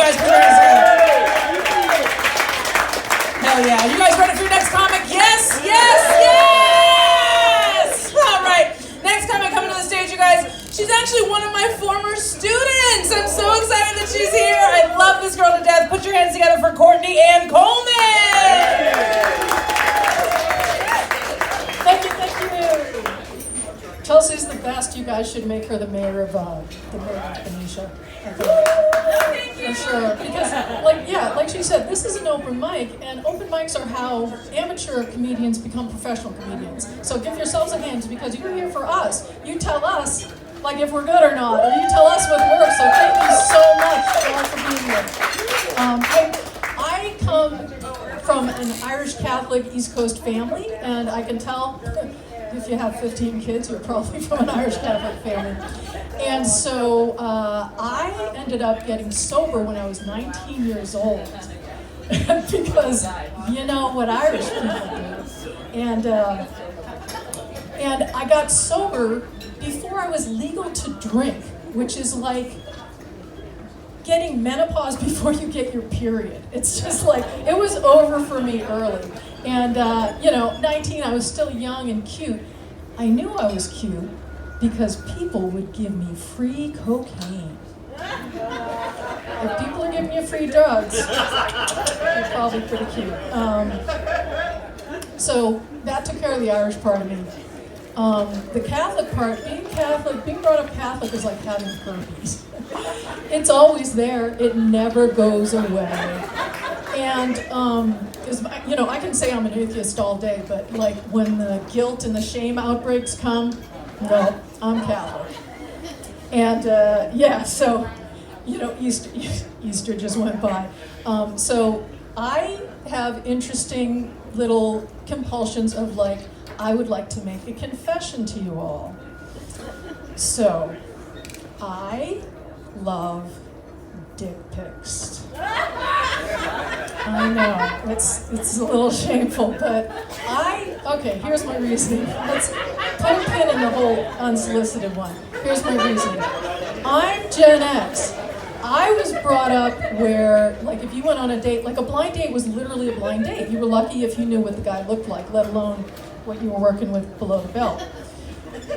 guys put your hands together. Hell yeah. You guys ready for your next comic? Yes, yes, yes! All right. Next comic coming to the stage, you guys. She's actually one of my former students. I'm so excited that she's here. I love this girl to death. Put your hands together for Courtney Ann Coleman. Thank you. Chelsea's the best. You guys should make her the mayor of Benicia. For sure. Because, like she said, this is an open mic, and open mics are how amateur comedians become professional comedians. So give yourselves a hand, because you're here for us. You tell us, like, if we're good or not, or you tell us what works. So thank you so much for being here. I come from an Irish Catholic East Coast family, and I can tell if you have 15 kids, you're probably from an Irish Catholic family. And so I ended up getting sober when I was 19 years old, because you know what Irish people do. And I got sober before I was legal to drink, which is like getting menopause before you get your period. It's just like, it was over for me early. And 19, I was still young and cute. I knew I was cute because people would give me free cocaine. If people are giving you free drugs, you're probably pretty cute. So that took care of the Irish part of me. The Catholic part, being brought up Catholic is like having herpes. It's always there, it never goes away. And, I can say I'm an atheist all day, but like when the guilt and the shame outbreaks come, no, I'm Catholic. And so, Easter just went by. So I have interesting little compulsions of like, I would like to make a confession to you all. So, I love dick pics. I know, it's a little shameful, but here's my reasoning. Let's put a pin in the whole unsolicited one. Here's my reasoning. I'm Gen X. I was brought up where, like, if you went on a date, like a blind date was literally a blind date. You were lucky if you knew what the guy looked like, let alone what you were working with below the belt.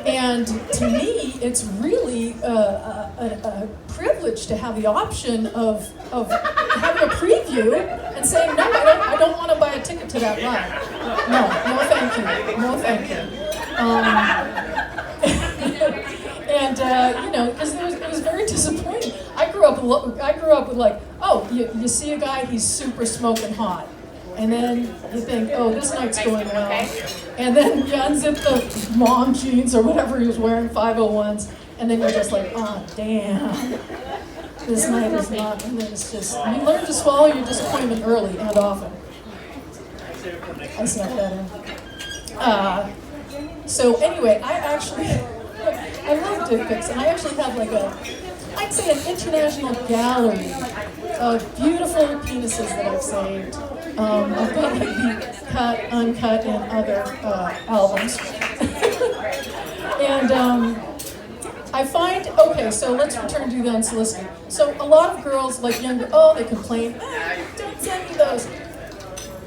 And to me, it's really a privilege to have the option of having a preview and saying, no, I don't want to buy a ticket to that ride. No thank you. Because it was very disappointing. I grew up with like, you see a guy, he's super smoking hot. And then you think, oh, this night's going well. And then you unzip the mom jeans or whatever he was wearing, 501s, and then you're just like, oh, damn. This night is not, and then it's just, you learn to swallow your disappointment early and often. I snuck that in. So anyway, I love dick pics, and I actually have like I'd say an international gallery of beautiful penises that I've saved. I've got like the cut, uncut, and other albums. And I find, so let's return to the unsolicited. So a lot of girls, like younger, they complain, don't send me those.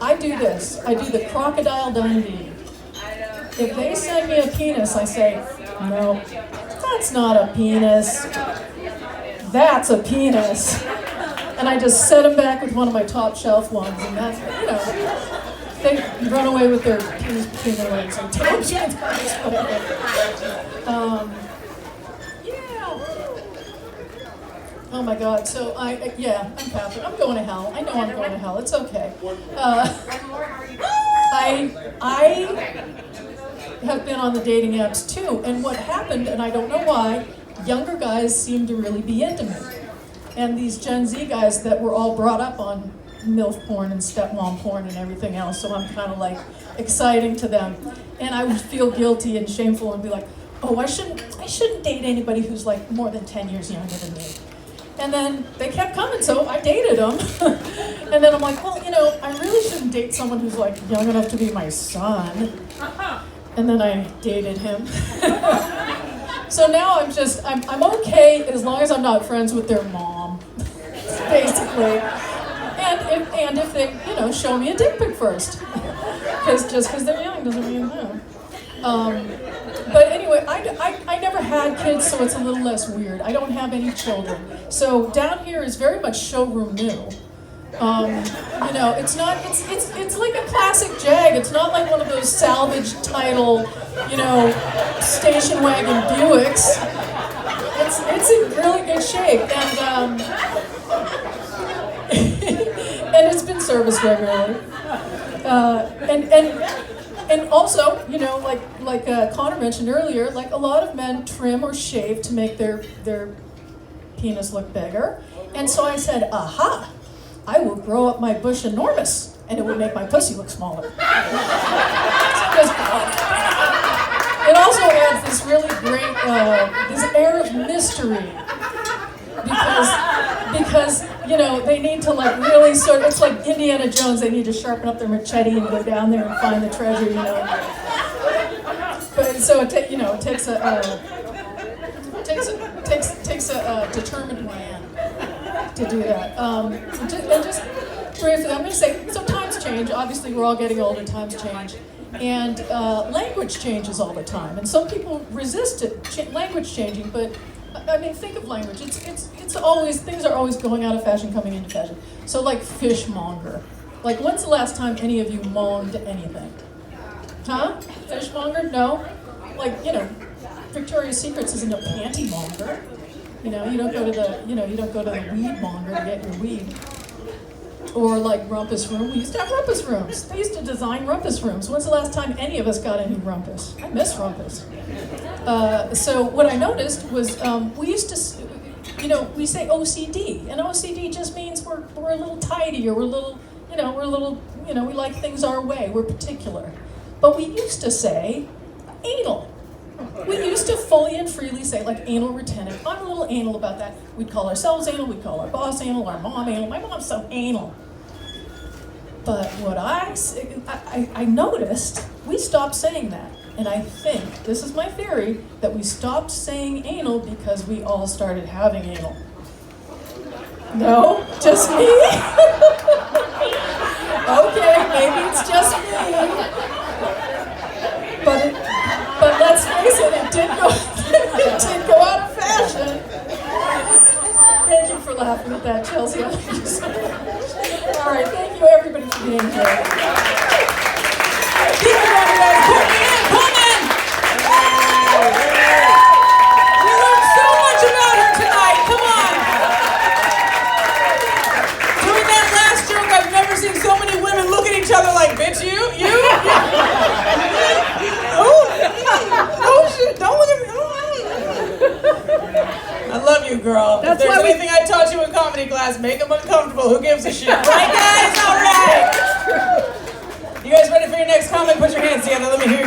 I do this. I do the Crocodile Dundee. If they send me a penis, I say, no, that's not a penis. That's a penis. And I just set them back with one of my top shelf ones, and that's, they run away with their penis between their legs and toes. Oh my God, so I'm Catholic. I'm going to hell. I know I'm going to hell. It's okay. I have been on the dating apps too, and what happened, and I don't know why, younger guys seem to really be into me. And these Gen Z guys that were all brought up on MILF porn and stepmom porn and everything else, so I'm kind of like exciting to them. And I would feel guilty and shameful and be like, oh, I shouldn't date anybody who's like more than 10 years younger than me. And then they kept coming, so I dated them. And then I'm like, well, I really shouldn't date someone who's like young enough to be my son. And then I dated him. So now I'm okay as long as I'm not friends with their mom. basically. And if they, show me a dick pic first. Just because they're young doesn't mean no. But anyway, I never had kids, so it's a little less weird. I don't have any children. So down here is very much showroom new. It's not, it's like a classic Jag. It's not like one of those salvage title, station wagon Buicks. It's in really good shape, and and it's been serviced regularly. And also, like Connor mentioned earlier, like a lot of men trim or shave to make their penis look bigger. And so I said, aha, I will grow up my bush enormous, and it would make my pussy look smaller. It also adds this really great, this air of mystery, because they need to like really it's like Indiana Jones. They need to sharpen up their machete and go down there and find the treasure. But so it takes a determined man to do that. And just briefly, I'm going to say, so times change. Obviously, we're all getting older. Times change. And language changes all the time, and some people resist it, language changing. But I mean, think of language. It's always, things are always going out of fashion, coming into fashion. So like fishmonger. Like, when's the last time any of you monged anything? Huh? Fishmonger? No. Like, Victoria's Secrets isn't a panty monger. You don't go to the weed monger to get your weed. Or like rumpus room. We used to have rumpus rooms. They used to design rumpus rooms. When's the last time any of us got any rumpus? I miss rumpus. So what I noticed was we used to, we say OCD, and OCD just means we're a little tidy, or we're a little, we like things our way. We're particular. But we used to say anal. We used to fully and freely say, like, anal retentive. I'm a little anal about that. We'd call ourselves anal, we'd call our boss anal, our mom anal. My mom's so anal. But what I noticed, we stopped saying that. And I think, this is my theory, that we stopped saying anal because we all started having anal. No? Just me? Okay, maybe it's just me. But let's face it, it did go out of fashion. Thank you for laughing at that, Chelsea. I love you so much. All right, thank you everybody for being here. Keep it everybody. Pullman! We learned so much about her tonight. Come on. Doing that last joke, I've never seen so many women look at each other like, bitch, you? Oh shit, don't look at me. I love you, girl. If there's anything I taught you in comedy class, make them uncomfortable. Who gives a shit? Right, guys? All right. You guys ready for your next comic? Put your hands together. Let me hear